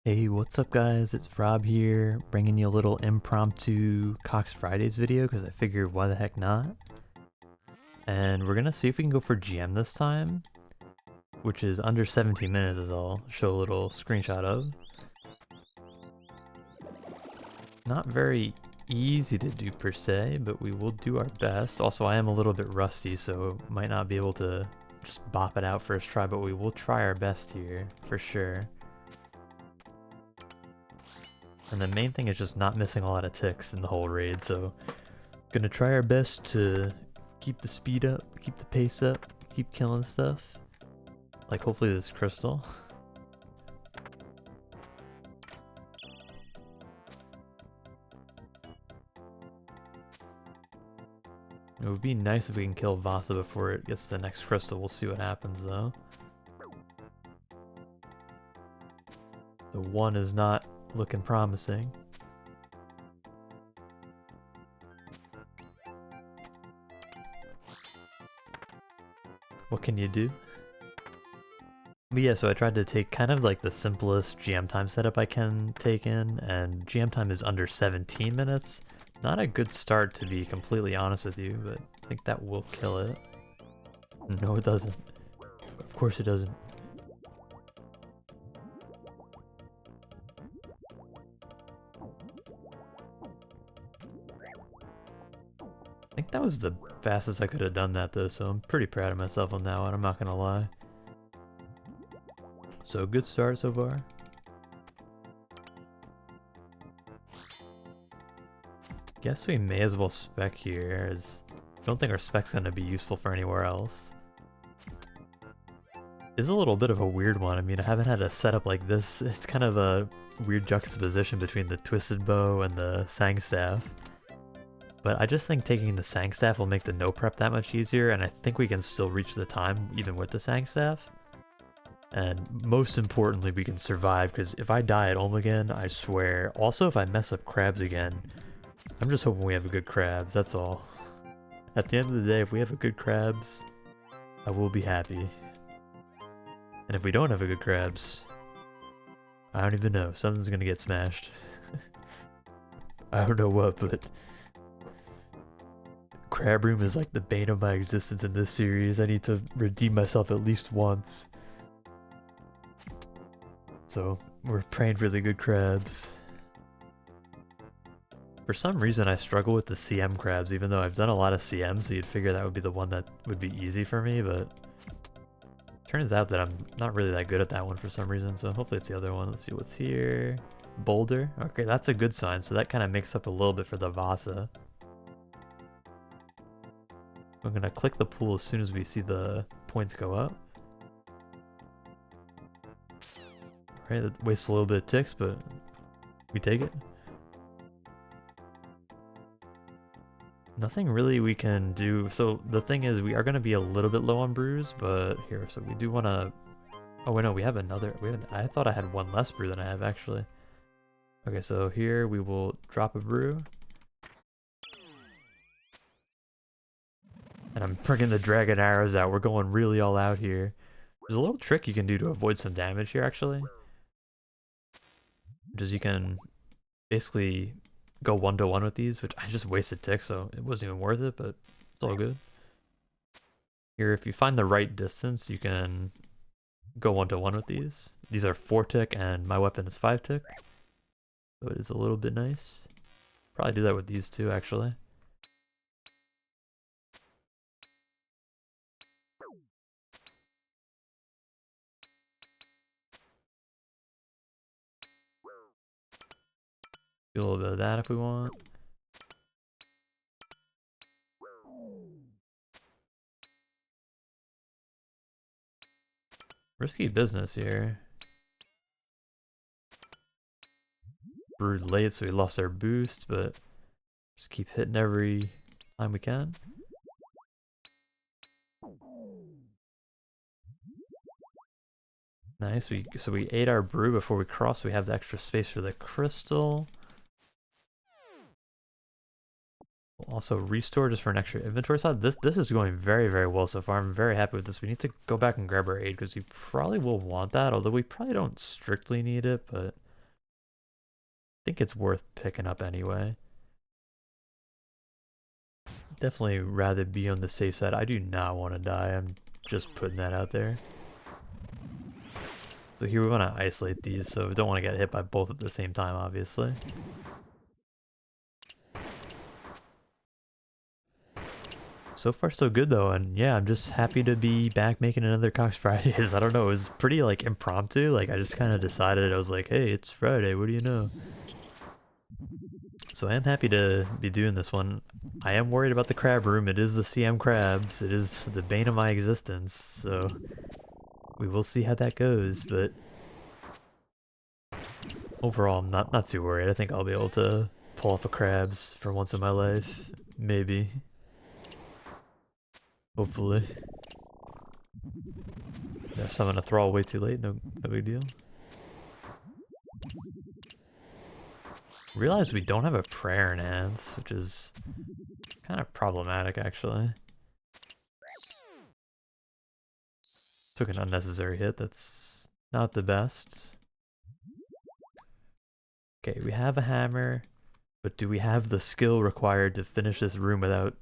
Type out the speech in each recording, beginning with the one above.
Hey, what's up guys? It's Rob here, bringing you a little impromptu CoX Fridays video because I figured why the heck not? And we're gonna see if we can go for GM this time, which is under 17 minutes is all. Show a little screenshot of. Not very easy to do per se, but we will do our best. Also, I am a little bit rusty, so might not be able to just bop it out first try, but we will try our best here, for sure. And the main thing is just not missing a lot of ticks in the whole raid, so gonna try our best to keep the speed up, keep the pace up, keep killing stuff. Like hopefully this crystal. It would be nice if we can kill Vasa before it gets to the next crystal. We'll see what happens though. The one is not looking promising. What can you do? But yeah, so I tried to take kind of like the simplest GM time setup I can take in, and GM time is under 17 minutes. Not a good start to be completely honest with you, but I think that will kill it. No, it doesn't. Of course it doesn't. I think that was the fastest I could have done that though, so I'm pretty proud of myself on that one, I'm not gonna lie. So good start so far. Guess we may as well spec here, as I don't think our spec's gonna be useful for anywhere else. It's a little bit of a weird one. I mean, I haven't had a setup like this. It's kind of a weird juxtaposition between the twisted bow and the sang staff. But I just think taking the sang staff will make the no prep that much easier, and I think we can still reach the time even with the sang staff. And most importantly, we can survive, because if I die at home again, I swear. Also, if I mess up crabs again, I'm just hoping we have a good crabs, that's all. At the end of the day, if we have a good crabs, I will be happy. And if we don't have a good crabs, I don't even know. Something's gonna get smashed. I don't know what, but Crab Room is like the bane of my existence in this series. I need to redeem myself at least once. So we're praying for the good crabs. For some reason I struggle with the CM crabs, even though I've done a lot of CM, so you'd figure that would be the one that would be easy for me, but turns out that I'm not really that good at that one for some reason, so hopefully it's the other one. Let's see what's here. Boulder. Okay, that's a good sign, so that kind of makes up a little bit for the Vasa. I'm gonna click the pool as soon as we see the points go up. Right, that wastes a little bit of ticks, but we take it. Nothing really we can do. So the thing is, we are going to be a little bit low on brews, but here, so we do want to... Oh wait, no, we have another... I thought I had one less brew than I have, actually. Okay, so here we will drop a brew. And I'm bringing the dragon arrows out. We're going really all out here. There's a little trick you can do to avoid some damage here, actually. Which is you can basically go 1-to-1 with these, which I just wasted ticks, so it wasn't even worth it, but it's all good. Here, if you find the right distance, you can go 1-to-1 with these. These are 4 tick, and my weapon is 5 tick. So it is a little bit nice. Probably do that with these two, actually. Do a little bit of that if we want. Risky business here. Brewed late, so we lost our boost, but just keep hitting every time we can. Nice. So we ate our brew before we crossed, so we have the extra space for the crystal. We'll also restore just for an extra inventory slot. This is going very, very well so far. I'm very happy with this. We need to go back and grab our aid because we probably will want that, although we probably don't strictly need it, but think it's worth picking up anyway. Definitely rather be on the safe side. I do not want to die. I'm just putting that out there. So here we want to isolate these, so we don't want to get hit by both at the same time, obviously. So far so good though, and yeah, I'm just happy to be back making another CoX Fridays. I don't know, it was pretty like impromptu, like I just kind of decided, I was like, hey, it's Friday, what do you know? So I am happy to be doing this one. I am worried about the crab room, it is the CM crabs, it is the bane of my existence, so we will see how that goes, but overall I'm not too worried. I think I'll be able to pull off a crabs for once in my life, maybe. Hopefully. They're summoning a thrall way too late, no big deal. Realize we don't have a prayer in hands, which is kind of problematic actually. Took an unnecessary hit, that's not the best. Okay, we have a hammer, but do we have the skill required to finish this room without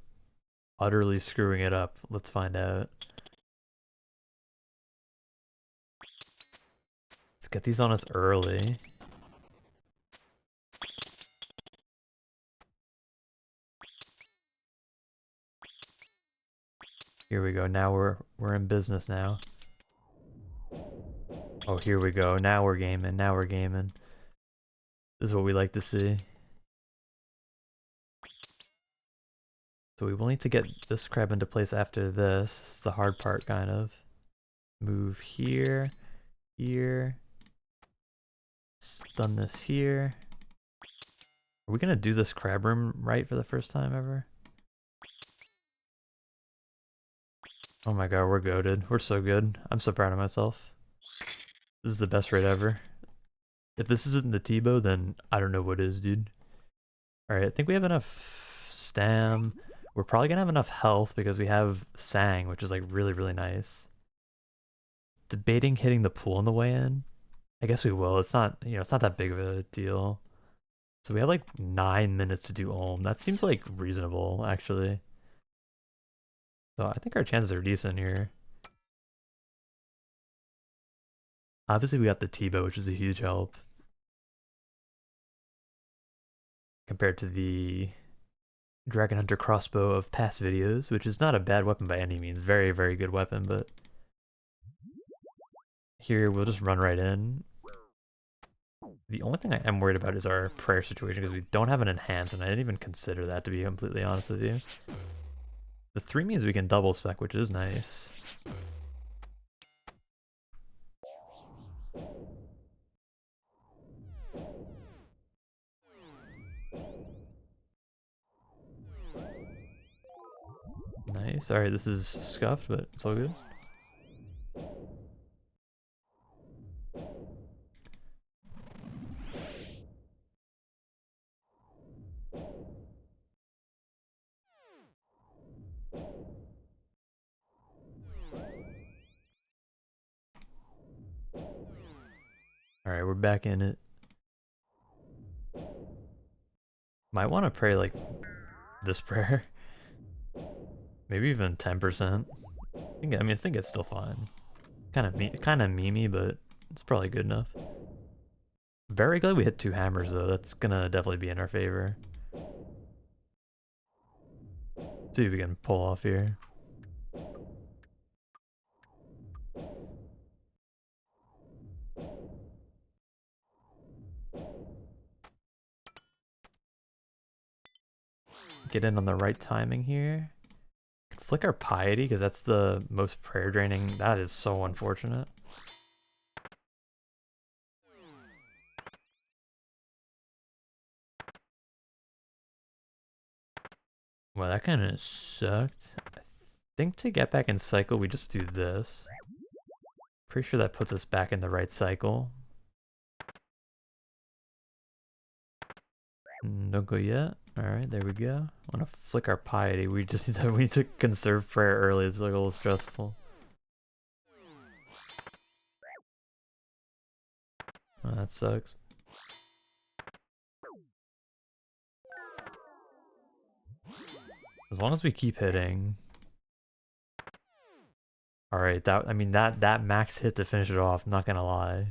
utterly screwing it up? Let's find out. Let's get these on us early. Here we go, now we're in business now. Oh, here we go, now we're gaming, now we're gaming. This is what we like to see. So we will need to get this crab into place after this. It's the hard part, kind of. Move here, here. Stun this here. Are we gonna do this crab room right for the first time ever? Oh my god, we're goated. We're so good. I'm so proud of myself. This is the best raid ever. If this isn't the T-bow, then I don't know what is, dude. Alright, I think we have enough stam. We're probably gonna have enough health because we have Sang, which is like really, really nice. Debating hitting the pool on the way in. I guess we will. It's not, you know, it's not that big of a deal. So we have like 9 minutes to do Ulm. That seems like reasonable, actually. So I think our chances are decent here. Obviously we got the T-bow, which is a huge help. Compared to the Dragon Hunter crossbow of past videos, which is not a bad weapon by any means. Very, very good weapon, but here we'll just run right in. The only thing I am worried about is our prayer situation because we don't have an enhance, and I didn't even consider that, to be completely honest with you. The 3 means we can double spec, which is nice. Nice. Alright, this is scuffed, but it's all good. Alright, we're back in it. Might want to pray like this prayer. Maybe even 10%. I think it's still fine. Kind of memey, but it's probably good enough. Very glad we hit 2 hammers though. That's gonna definitely be in our favor. See if we can pull off here. Get in on the right timing here. Flick our piety because that's the most prayer draining. That is so unfortunate. Well, that kind of sucked. I think to get back in cycle, we just do this. Pretty sure that puts us back in the right cycle. Don't go yet. Alright, there we go. I want to flick our piety. We need to conserve prayer early. It's like a little stressful. Oh, that sucks. As long as we keep hitting. Alright, that max hit to finish it off, I'm not gonna lie.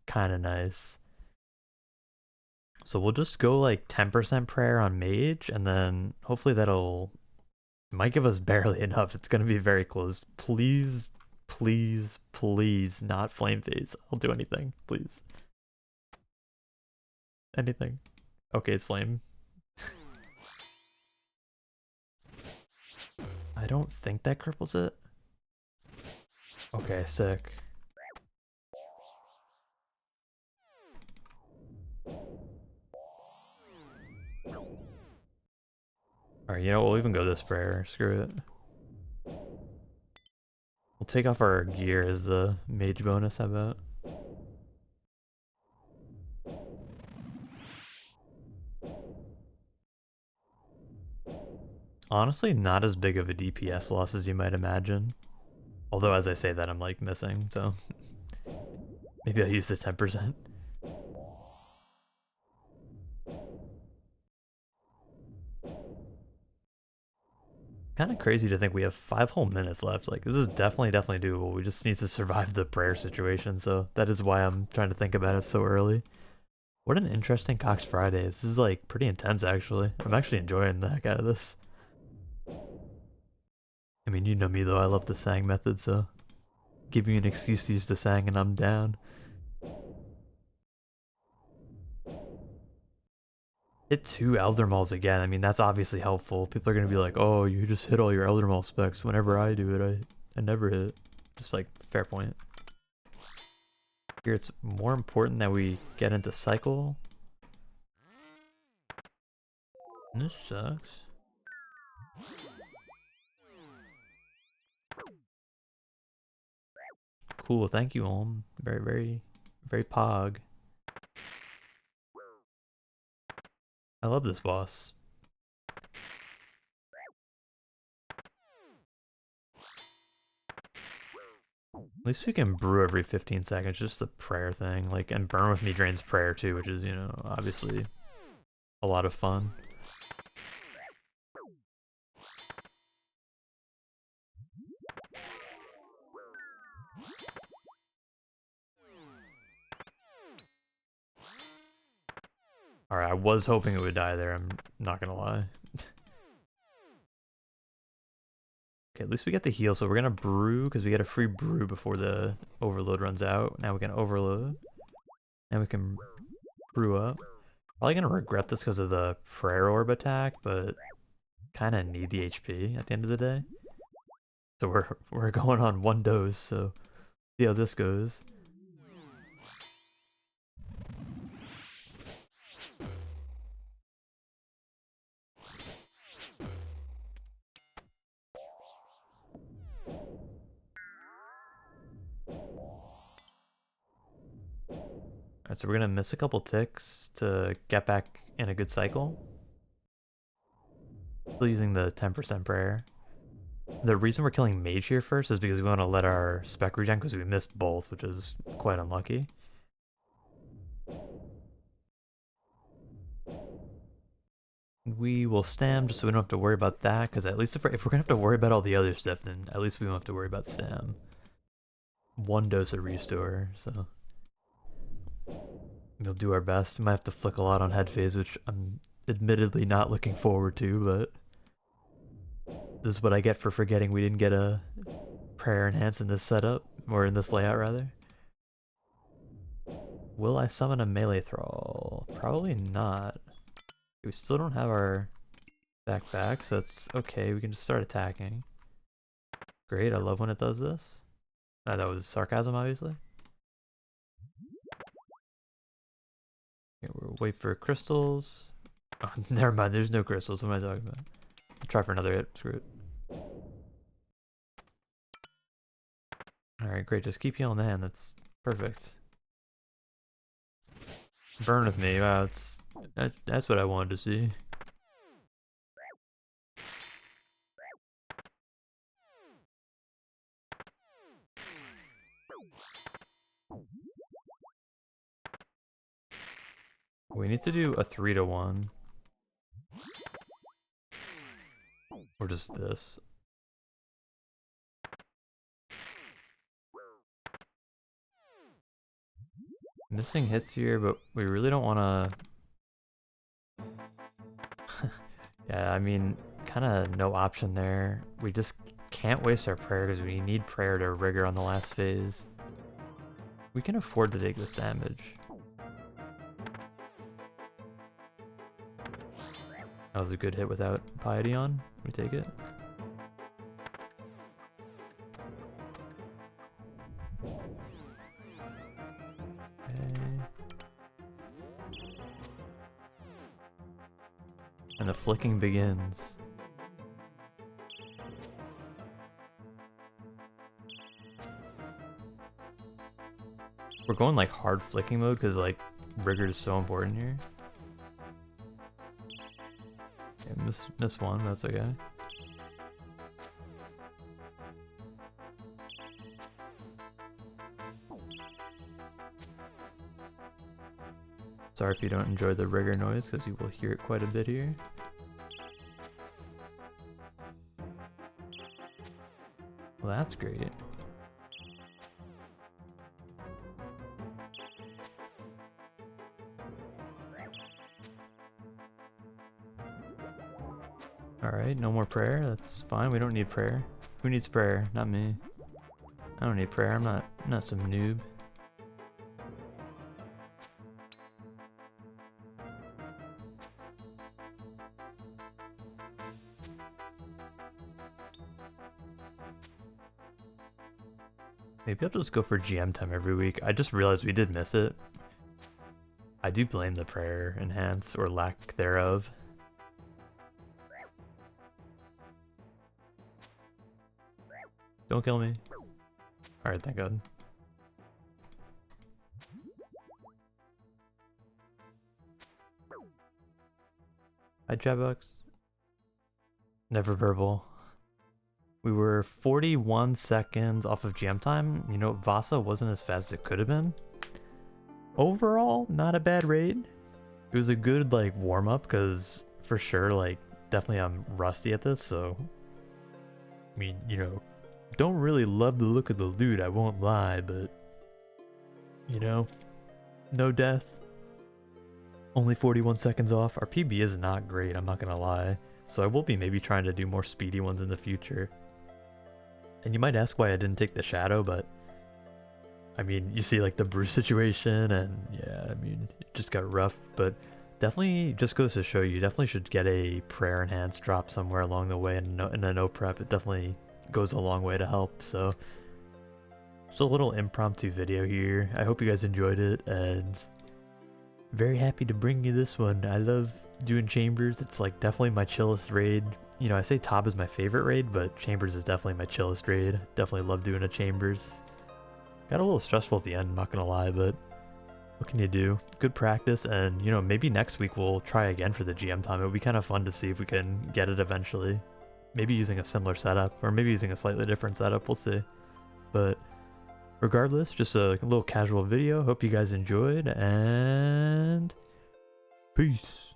Kinda nice. So we'll just go like 10% prayer on mage, and then hopefully that'll might give us barely enough. It's gonna be very close. Please, please, please, not flame phase. I'll do anything, please. Anything. Okay, it's flame. I don't think that cripples it. Okay, sick. Alright, you know, we'll even go this prayer. Screw it. We'll take off our gear as the mage bonus, I bet. Honestly, not as big of a DPS loss as you might imagine. Although, as I say that, I'm like missing, so maybe I'll use the 10%. Kind of crazy to think we have 5 whole minutes left. Like, this is definitely doable. We just need to survive the prayer situation, so that is why I'm trying to think about it so early. What an interesting CoX Friday. This is like pretty intense, actually. I'm actually enjoying the heck out of this. I mean, you know me though, I love the sang method, so give me an excuse to use the sang and I'm down. Hit 2 Elder Mauls again. I mean, that's obviously helpful. People are gonna be like, oh, you just hit all your Elder Maul specs. Whenever I do it, I never hit. Just like, fair point. Here, it's more important that we get into cycle. And this sucks. Cool, thank you, Olm. Very pog. I love this boss. At least we can brew every 15 seconds, just the prayer thing. Like, and burn with me drains prayer too, which is, you know, obviously a lot of fun. Alright, I was hoping it would die there, I'm not gonna lie. Okay, at least we get the heal, so we're gonna brew, because we get a free brew before the overload runs out. Now we can overload. Now we can brew up. Probably gonna regret this because of the prayer orb attack, but kinda need the HP at the end of the day. So we're going on 1 dose, so see how this goes. Alright, so we're gonna miss a couple ticks to get back in a good cycle. Still using the 10% prayer. The reason we're killing mage here first is because we want to let our spec regen because we missed both, which is quite unlucky. We will stam just so we don't have to worry about that, because at least if we're gonna have to worry about all the other stuff, then at least we won't have to worry about stam. 1 dose of restore, so we'll do our best. We might have to flick a lot on head phase, which I'm admittedly not looking forward to, but this is what I get for forgetting we didn't get a prayer enhance in this setup, or in this layout rather. Will I summon a melee thrall? Probably not. We still don't have our back, so it's okay. We can just start attacking. Great, I love when it does this. That was sarcasm, obviously. Okay, we'll wait for crystals. Oh, never mind, there's no crystals. What am I talking about? I'll try for another hit. Screw it. Alright, great. Just keep healing the hand. That's perfect. Burn with me. Wow, that's what I wanted to see. We need to do a 3-to-1. Or just this. Missing hits here, but we really don't want to... Yeah, I mean, kind of no option there. We just can't waste our prayer because we need prayer to rigor on the last phase. We can afford to take this damage. That was a good hit without piety on. We take it. Okay. And the flicking begins. We're going like hard flicking mode because like rigor is so important here. Yeah, miss one, that's okay. Sorry if you don't enjoy the rigor noise because you will hear it quite a bit here. Well, that's great. Alright, no more prayer. That's fine. We don't need prayer. Who needs prayer? Not me. I don't need prayer. I'm not some noob. Maybe I'll just go for GM time every week. I just realized we did miss it. I do blame the prayer enhance or lack thereof. Don't kill me. Alright, thank God. Hi, Jabbox. Never purple. We were 41 seconds off of GM time. You know, Vasa wasn't as fast as it could have been. Overall, not a bad raid. It was a good, like, warm-up, because for sure, like, definitely I'm rusty at this, so... I mean, you know, don't really love the look of the loot, I won't lie, but... You know, no death. Only 41 seconds off. Our PB is not great, I'm not gonna lie. So I will be maybe trying to do more speedy ones in the future. And you might ask why I didn't take the shadow, but... I mean, you see like the Bruce situation, and yeah, I mean, it just got rough, but definitely just goes to show you definitely should get a prayer enhanced drop somewhere along the way, and in a no prep, it definitely goes a long way to help. So just a little impromptu video here. I hope you guys enjoyed it, and very happy to bring you this one. I love doing Chambers. It's like definitely my chillest raid. You know, I say Top is my favorite raid, but Chambers is definitely my chillest raid. Definitely love doing a Chambers. Got a little stressful at the end, not gonna lie, but what can you do? Good practice, and you know, maybe next week we'll try again for the GM time. It would be kind of fun to see if we can get it eventually. Maybe using a similar setup, or maybe using a slightly different setup, we'll see. But regardless, just a little casual video. Hope you guys enjoyed, and peace.